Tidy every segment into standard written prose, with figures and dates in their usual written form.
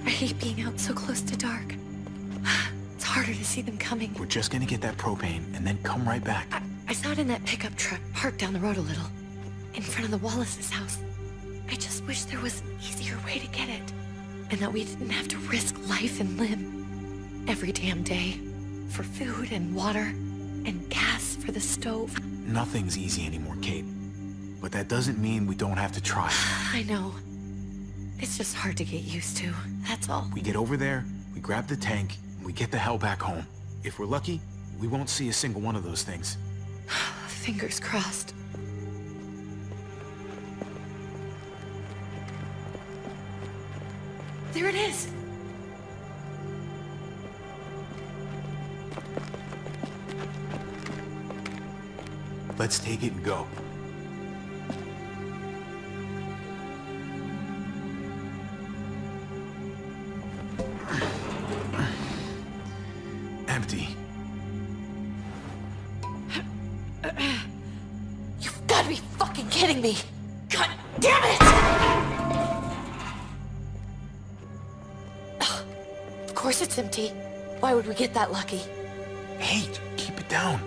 I hate being out so close to dark. It's harder to see them coming. We're just gonna get that propane and then come right back. I saw it in that pickup truck parked down the road a little, in front of the Wallace's house. I just wish there was an easier way to get it, and that we didn't have to risk life and limb every damn day for food and water and gas for the stove. Nothing's easy anymore, Kate. But that doesn't mean we don't have to try. I know. It's just hard to get used to, that's all. We get over there, we grab the tank, and we get the hell back home. If we're lucky, we won't see a single one of those things. Fingers crossed. There it is! Let's take it and go. Empty. You've got to be fucking kidding me! God damn it! Of course it's empty. Why would we get that lucky? Hey, keep it down.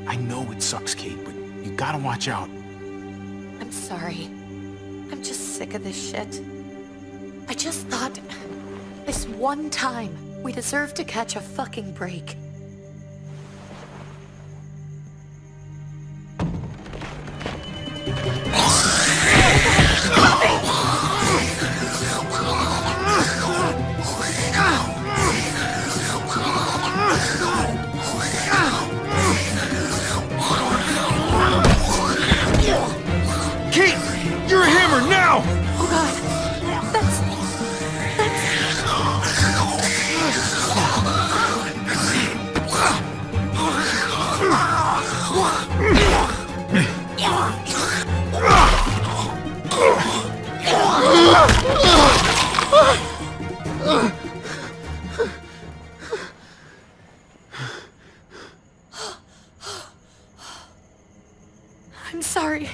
I know it sucks, Kate, but you gotta watch out. I'm sorry. I'm just sick of this shit. I just thought, this one time, we deserve to catch a fucking break. You're a hammer now! Oh God, that's... I'm sorry.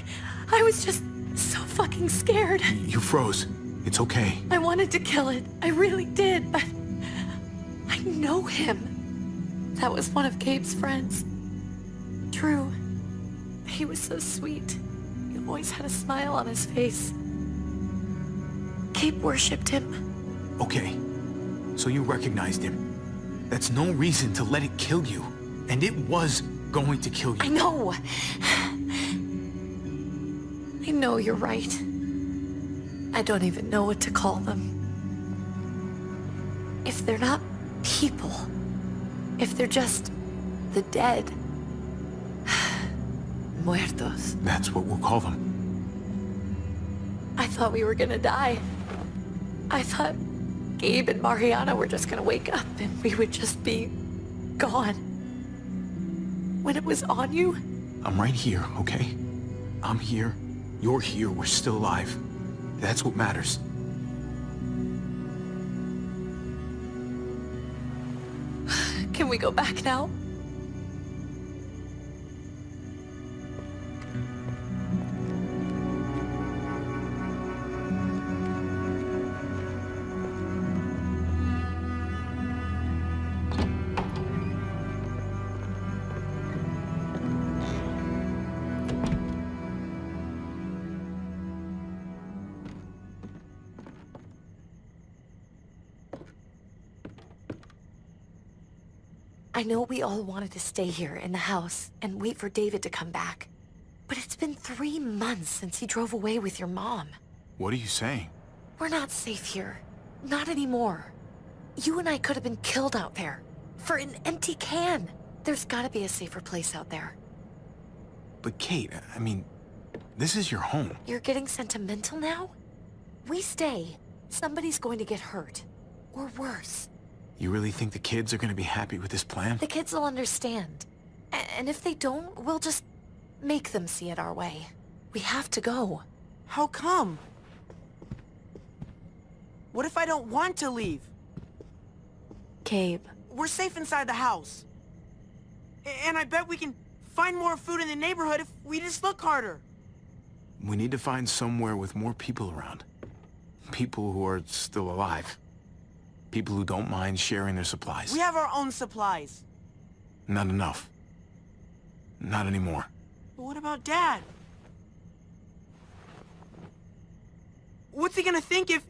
I was just so fucking scared. You froze. It's okay. I wanted to kill it. I really did, but I know him. That was one of Gabe's friends. Drew. He was so sweet. He always had a smile on his face. Gabe worshipped him. Okay. So you recognized him. That's no reason to let it kill you. And it was going to kill you. I know. I know you're right. I don't even know what to call them. If they're not people, if they're just the dead, muertos. That's what we'll call them. I thought we were gonna die. I thought Gabe and Mariana were just gonna wake up and we would just be gone. When it was on you, I'm right here, okay? I'm here. You're here. We're still alive. That's what matters. can we go back now? I know we all wanted to stay here in the house and wait for David to come back. But it's been 3 months since he drove away with your mom. What are you saying? We're not safe here. Not anymore. You and I could have been killed out there. For an empty can. There's gotta be a safer place out there. But Kate, I mean, this is your home. You're getting sentimental now? We stay. Somebody's going to get hurt. Or worse. You really think the kids are going to be happy with this plan? The kids will understand. And if they don't, we'll just make them see it our way. We have to go. How come? What if I don't want to leave? Gabe. We're safe inside the house. And I bet we can find more food in the neighborhood if we just look harder. We need to find somewhere with more people around. People who are still alive. People who don't mind sharing their supplies. We have our own supplies. Not enough. Not anymore. But what about Dad? What's he gonna think if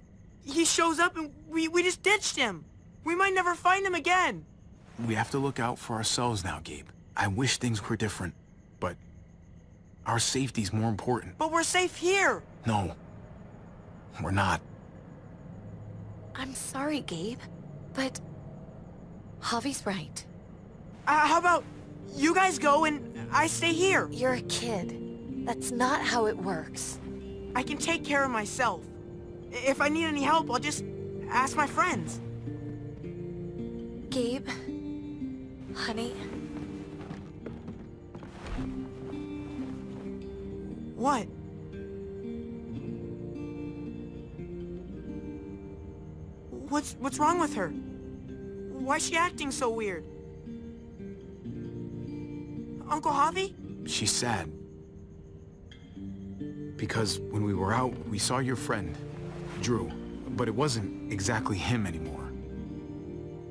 he shows up and we just ditched him? We might never find him again. We have to look out for ourselves now, Gabe. I wish things were different, but our safety's more important. But we're safe here. No, we're not. I'm sorry, Gabe, but Javi's right. How about you guys go and I stay here? You're a kid. That's not how it works. I can take care of myself. If I need any help, I'll just ask my friends. Gabe, honey, What? What's wrong with her? Why's she acting so weird? Uncle Javi? She's sad. Because when we were out, we saw your friend, Drew, but it wasn't exactly him anymore.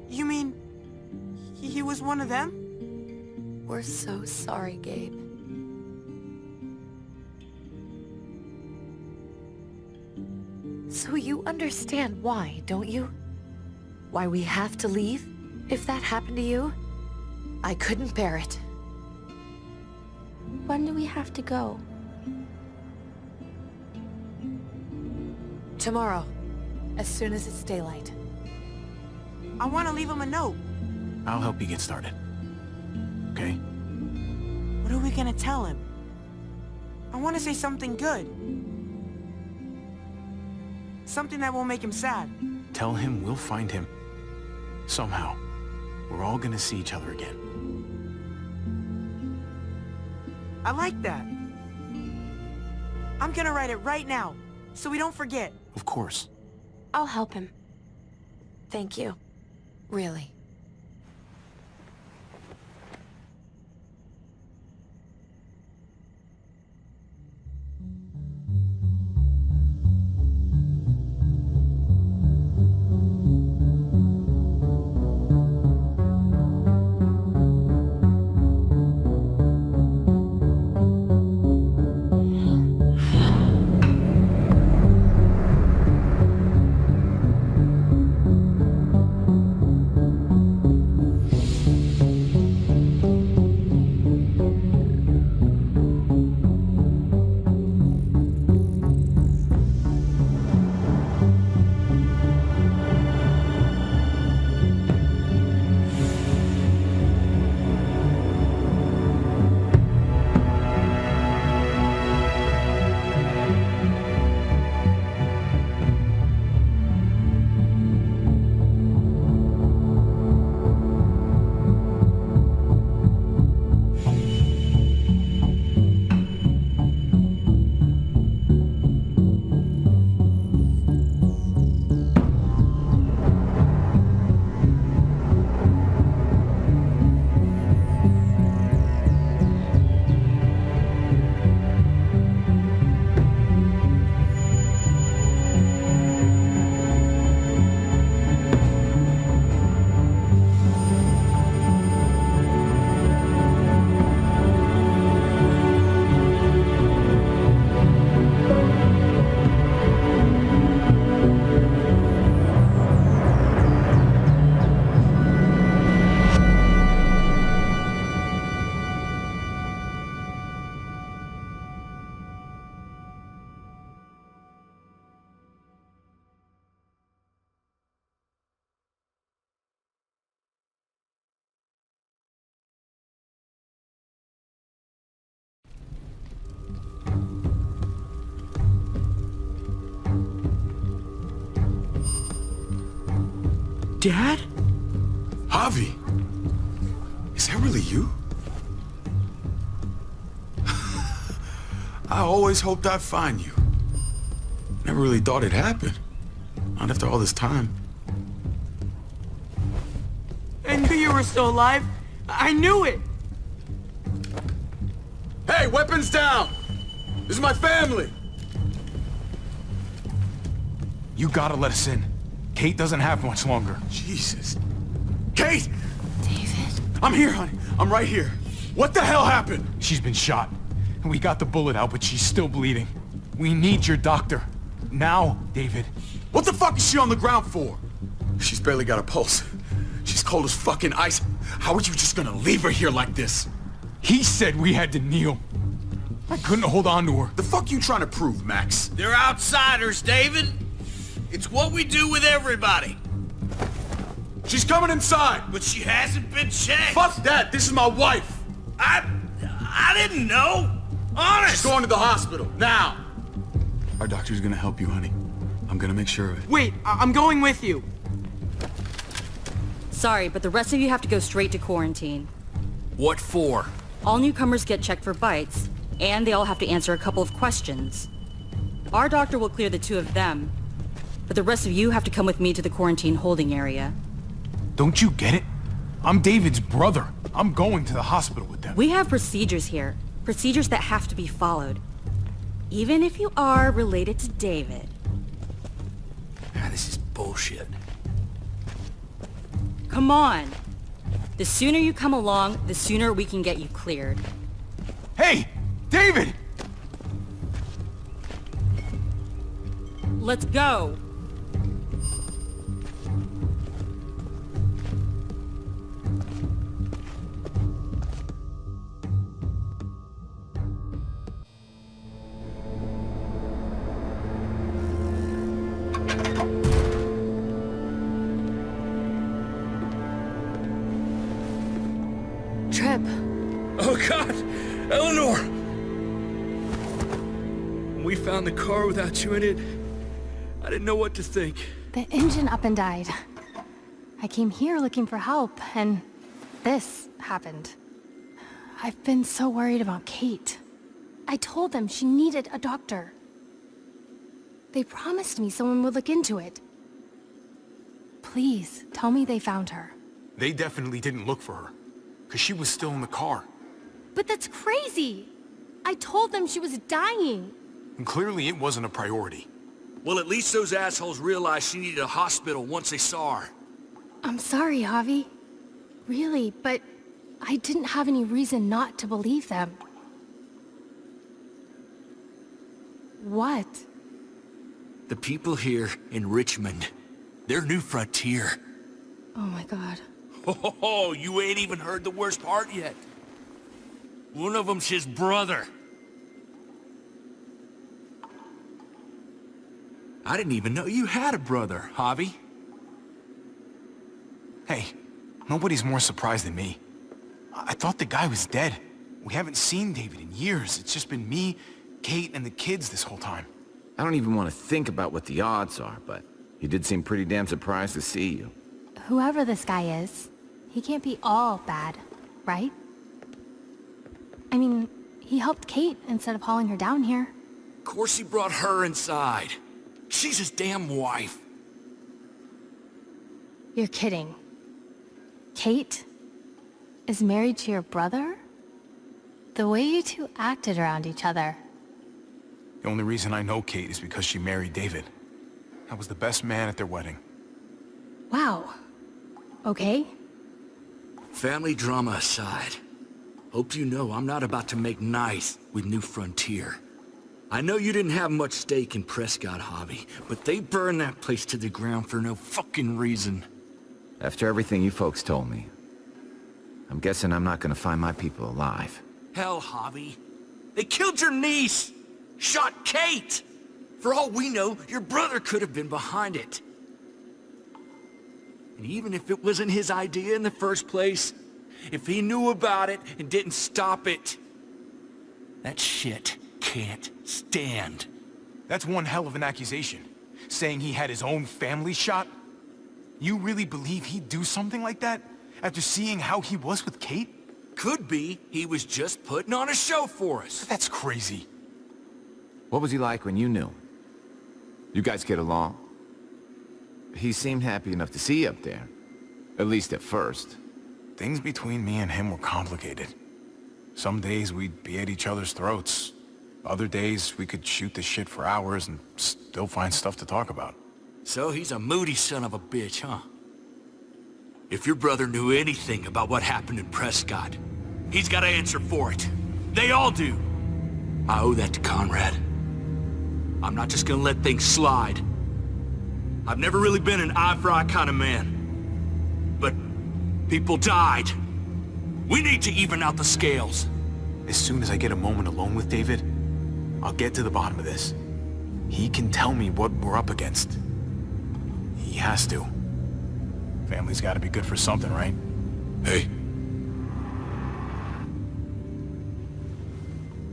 You mean he was one of them? we're so sorry, Gabe. So you understand why, don't you? Why we have to leave? If that happened to you, I couldn't bear it. When do we have to go? Tomorrow, as soon as it's daylight. I want to leave him a note. I'll help you get started. Okay? What are we gonna tell him? I want to say something good. Something that won't make him sad. Tell him we'll find him. Somehow. We're all gonna see each other again. I like that. I'm gonna write it right now, so we don't forget. Of course. I'll help him. Thank you. Really. Dad? Javi! Is that really you? I always hoped I'd find you. Never really thought it'd happen. Not after all this time. I knew you were still alive. I knew it. Hey, weapons down! This is my family! You gotta let us in. Kate doesn't have much longer. Jesus. Kate! David? I'm here, honey. I'm right here. What the hell happened? She's been shot. And we got the bullet out, but she's still bleeding. We need your doctor. Now, David. What the fuck is she on the ground for? She's barely got a pulse. She's cold as fucking ice. How are you just gonna leave her here like this? He said we had to kneel. I couldn't hold on to her. The fuck you trying to prove, Max? They're outsiders, David. It's what we do with everybody. She's coming inside. But she hasn't been checked. Fuck that. This is my wife. I didn't know. Honest. She's going to the hospital. Now. Our doctor's gonna help you, honey. I'm gonna make sure of it. Wait, I'm going with you. Sorry, but the rest of you have to go straight to quarantine. What for? All newcomers get checked for bites, and they all have to answer a couple of questions. Our doctor will clear the two of them, but the rest of you have to come with me to the quarantine holding area. Don't you get it? I'm David's brother. I'm going to the hospital with them. We have procedures here, procedures that have to be followed. Even if you are related to David. This is bullshit. Come on. The sooner you come along, the sooner we can get you cleared. Hey! David! Let's go. Trip. Oh, God! Eleanor! When we found the car without you in it, I didn't know what to think. The engine up and died. I came here looking for help, and this happened. I've been so worried about Kate. I told them she needed a doctor. They promised me someone would look into it. Please, tell me they found her. They definitely didn't look for her, because she was still in the car. But that's crazy! I told them she was dying. And clearly it wasn't a priority. Well, at least those assholes realized she needed a hospital once they saw her. I'm sorry, Javi. Really, but I didn't have any reason not to believe them. What? The people here in Richmond, their new frontier. Oh my god. Oh, you ain't even heard the worst part yet. One of them's his brother. I didn't even know you had a brother, Javi. Hey, nobody's more surprised than me. I thought the guy was dead. We haven't seen David in years. It's just been me, Kate, and the kids this whole time. I don't even want to think about what the odds are, but he did seem pretty damn surprised to see you. Whoever this guy is, he can't be all bad, right? I mean, he helped Kate instead of hauling her down here. Of course he brought her inside. She's his damn wife. You're kidding. Kate is married to your brother? The way you two acted around each other. The only reason I know Kate is because she married David. I was the best man at their wedding. Wow. Okay. Family drama aside, hope you know I'm not about to make nice with New Frontier. I know you didn't have much stake in Prescott, Javi, but they burned that place to the ground for no fucking reason. After everything you folks told me, I'm guessing I'm not gonna find my people alive. Hell, Javi. They killed your niece! Shot Kate! For all we know, your brother could have been behind it. And even if it wasn't his idea in the first place, if he knew about it and didn't stop it, that shit can't stand. That's one hell of an accusation. Saying he had his own family shot? You really believe he'd do something like that? After seeing how he was with Kate? Could be he was just putting on a show for us. That's crazy. What was he like when you knew him? You guys get along? He seemed happy enough to see you up there. At least at first. Things between me and him were complicated. Some days we'd be at each other's throats. Other days we could shoot the shit for hours and still find stuff to talk about. So he's a moody son of a bitch, huh? If your brother knew anything about what happened in Prescott, he's got to answer for it. They all do. I owe that to Conrad. I'm not just gonna let things slide. I've never really been an eye-for-eye kind of man. But people died. We need to even out the scales. As soon as I get a moment alone with David, I'll get to the bottom of this. He can tell me what we're up against. He has to. Family's gotta be good for something, right? Hey.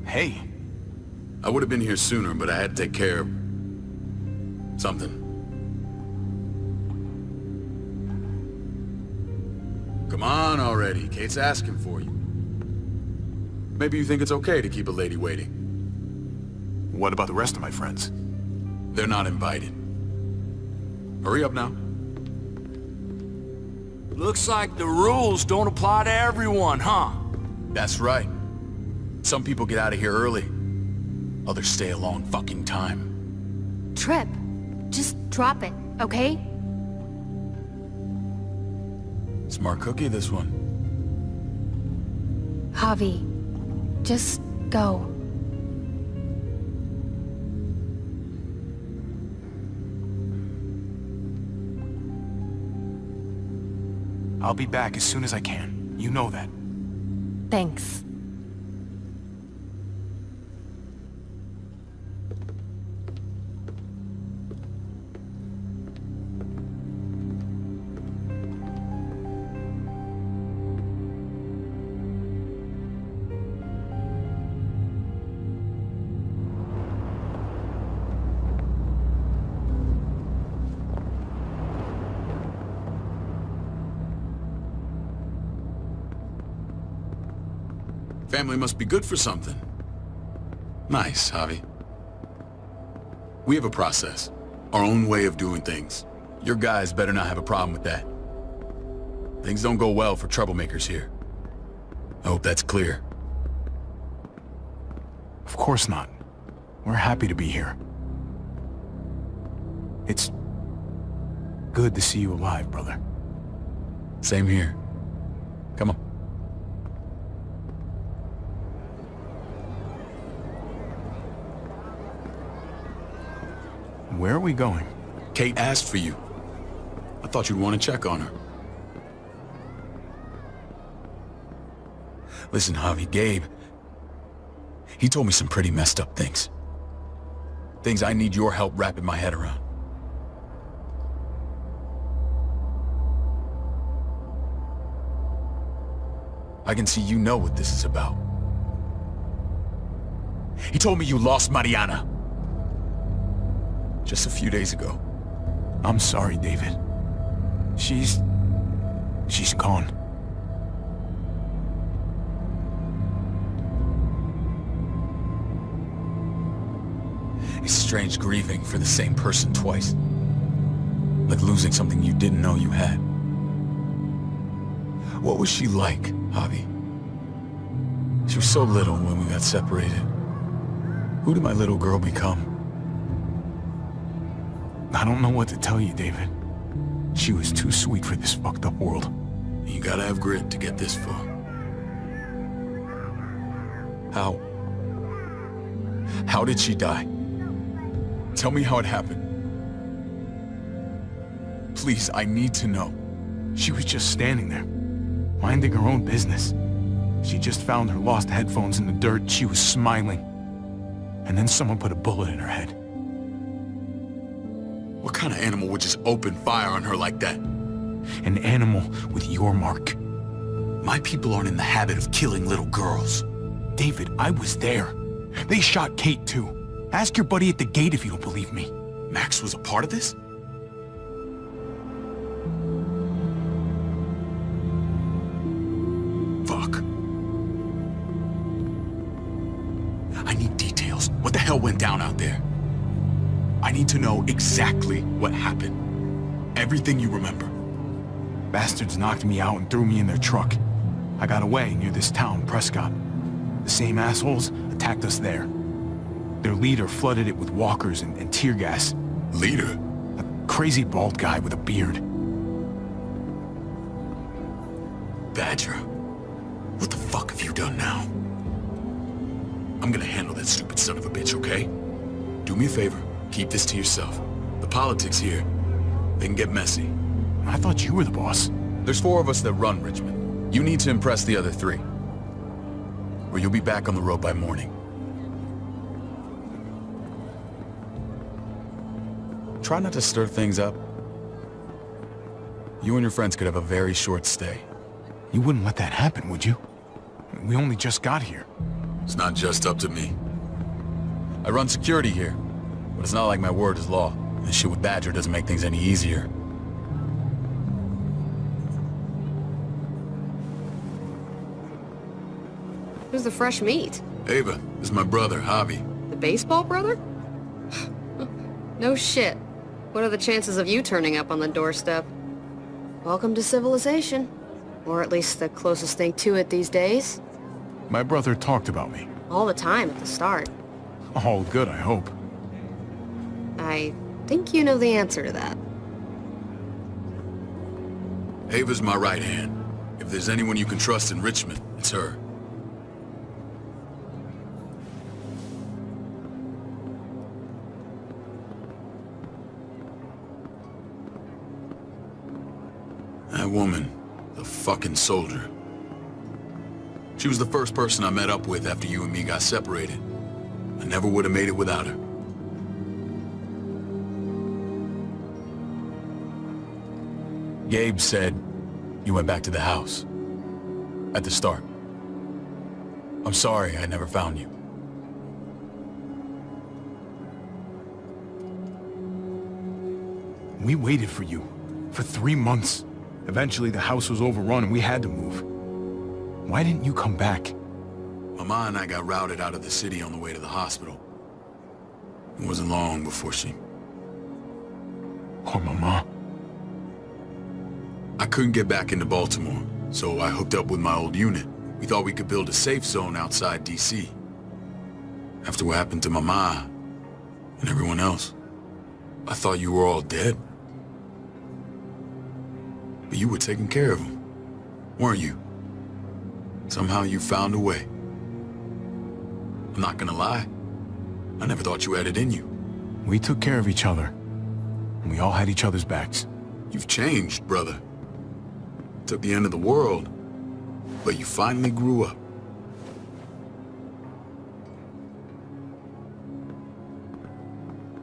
Hey. I would have been here sooner, but I had to take care of... something. Come on already. Kate's asking for you. Maybe you think it's okay to keep a lady waiting. What about the rest of my friends? They're not invited. Hurry up now. Looks like the rules don't apply to everyone, huh? That's right. Some people get out of here early. Others stay a long fucking time. Trip, just drop it, okay? Smart cookie, this one. Javi, just go. I'll be back as soon as I can. You know that. Thanks. Family must be good for something. Nice, Javi. We have a process. Our own way of doing things. Your guys better not have a problem with that. Things don't go well for troublemakers here. I hope that's clear. Of course not. We're happy to be here. It's good to see you alive, brother. Same here. Come on. Where are we going? Kate asked for you. I thought you'd want to check on her. Listen, Javi, Gabe... he told me some pretty messed up things. Things I need your help wrapping my head around. I can see you know what this is about. He told me you lost Mariana. Just a few days ago. I'm sorry, David. She's gone. It's strange grieving for the same person twice. Like losing something you didn't know you had. What was she like, Javi? She was so little when we got separated. Who did my little girl become? I don't know what to tell you, David. She was too sweet for this fucked up world. You gotta have grit to get this far. How? How did she die? Tell me how it happened. Please, I need to know. She was just standing there, minding her own business. She just found her lost headphones in the dirt. She was smiling. And then someone put a bullet in her head. What kind of animal would just open fire on her like that? An animal with your mark. My people aren't in the habit of killing little girls. David, I was there. They shot Kate too. Ask your buddy at the gate if you don't believe me. Max was a part of this? Fuck. I need details. What the hell went down out there? I need to know exactly what happened. Everything you remember. Bastards knocked me out and threw me in their truck. I got away near this town, Prescott. The same assholes attacked us there. Their leader flooded it with walkers and tear gas. Leader? A crazy bald guy with a beard. Badger, what the fuck have you done now? I'm gonna handle that stupid son of a bitch, okay? Do me a favor, keep this to yourself. The politics here, they can get messy. I thought you were the boss. There's 4 of us that run Richmond. You need to impress the other 3. Or you'll be back on the road by morning. Try not to stir things up. You and your friends could have a very short stay. You wouldn't let that happen, would you? We only just got here. It's not just up to me. I run security here, but it's not like my word is law. This shit with Badger doesn't make things any easier. Who's the fresh meat? Ava, this is my brother, Javi. The baseball brother? No shit. What are the chances of you turning up on the doorstep? Welcome to civilization. Or at least the closest thing to it these days. My brother talked about me. All the time at the start. All good, I hope. I think you know the answer to that. Ava's my right hand. If there's anyone you can trust in Richmond, it's her. That woman, the fucking soldier. She was the first person I met up with after you and me got separated. I never would have made it without her. Gabe said you went back to the house. At the start. I'm sorry I never found you. We waited for you. For 3 months. Eventually the house was overrun and we had to move. Why didn't you come back? Mama and I got routed out of the city on the way to the hospital. It wasn't long before she... Poor Mama. I couldn't get back into Baltimore, so I hooked up with my old unit. We thought we could build a safe zone outside D.C. After what happened to Mama and everyone else, I thought you were all dead. But you were taking care of them, weren't you? Somehow you found a way. I'm not gonna lie. I never thought you had it in you. We took care of each other. And we all had each other's backs. You've changed, brother. Took the end of the world, but you finally grew up.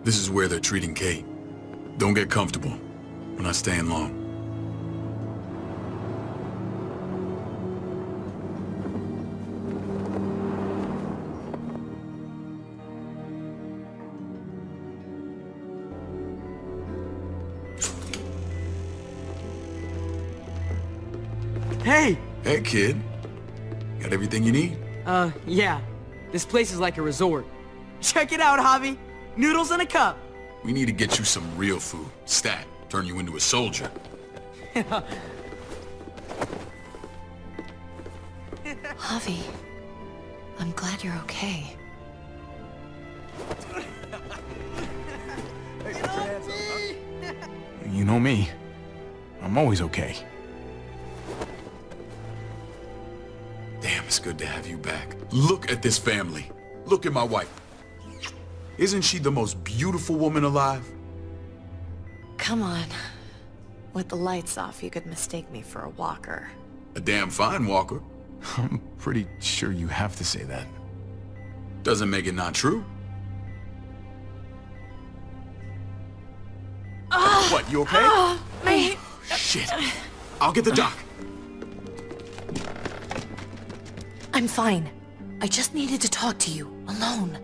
This is where they're treating Kate. Don't get comfortable. We're not staying long. Hey! Hey, kid. Got everything you need? Yeah. This place is like a resort. Check it out, Javi. Noodles in a cup. We need to get you some real food. Stat. Turn you into a soldier. Javi, I'm glad you're okay. You know me. I'm always okay. Damn, it's good to have you back. Look at this family. Look at my wife. Isn't she the most beautiful woman alive? Come on. With the lights off, you could mistake me for a walker. A damn fine walker. I'm pretty sure you have to say that. Doesn't make it not true. What, you okay? Shit. I'll get the doc. I'm fine. I just needed to talk to you, alone.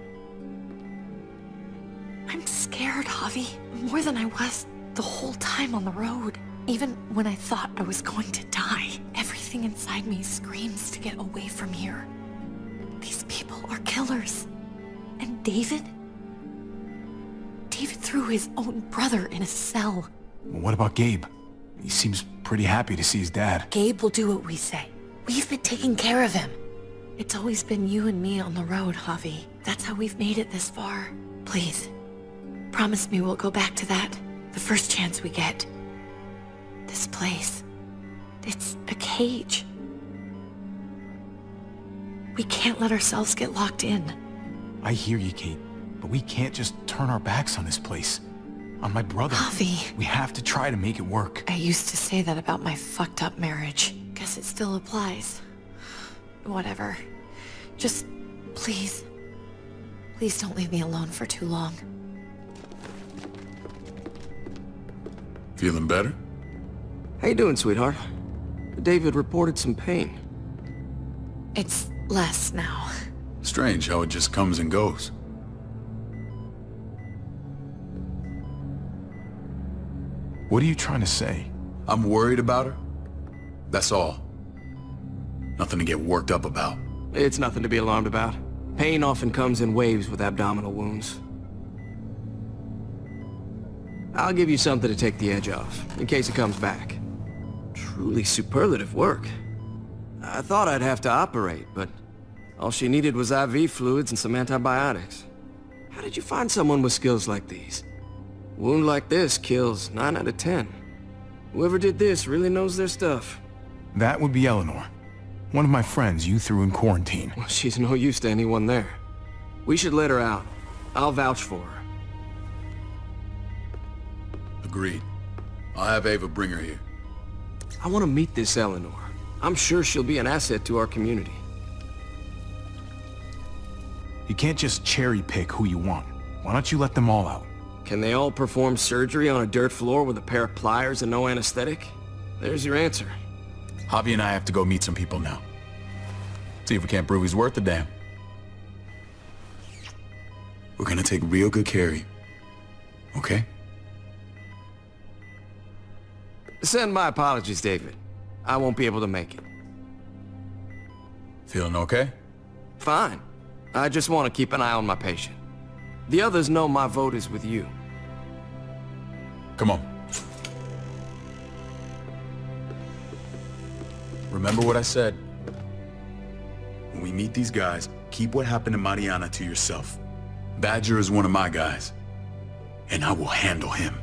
I'm scared, Javi. More than I was the whole time on the road. Even when I thought I was going to die, everything inside me screams to get away from here. These people are killers. And David? David threw his own brother in a cell. What about Gabe? He seems pretty happy to see his dad. Gabe will do what we say. We've been taking care of him. It's always been you and me on the road, Javi. That's how we've made it this far. Please, promise me we'll go back to that. The first chance we get. This place. It's a cage. We can't let ourselves get locked in. I hear you, Kate, but we can't just turn our backs on this place. On my brother. Javi. We have to try to make it work. I used to say that about my fucked up marriage. Guess it still applies. Whatever. Just, please. Please don't leave me alone for too long. Feeling better? How you doing, sweetheart? David reported some pain. It's less now. Strange how it just comes and goes. What are you trying to say? I'm worried about her. That's all. Nothing to get worked up about. It's nothing to be alarmed about. Pain often comes in waves with abdominal wounds. I'll give you something to take the edge off, in case it comes back. Truly superlative work. I thought I'd have to operate, but all she needed was IV fluids and some antibiotics. How did you find someone with skills like these? A wound like this kills 9 out of 10. Whoever did this really knows their stuff. That would be Eleanor. One of my friends you threw in quarantine. Well, she's no use to anyone there. We should let her out. I'll vouch for her. Agreed. I'll have Ava bring her here. I want to meet this Eleanor. I'm sure she'll be an asset to our community. You can't just cherry pick who you want. Why don't you let them all out? Can they all perform surgery on a dirt floor with a pair of pliers and no anesthetic? There's your answer. Javi and I have to go meet some people now. See if we can't prove he's worth a damn. We're gonna take real good care of you. Okay? Send my apologies, David. I won't be able to make it. Feeling okay? Fine. I just want to keep an eye on my patient. The others know my vote is with you. Come on. Remember what I said. When we meet these guys, keep what happened to Mariana to yourself. Badger is one of my guys, and I will handle him.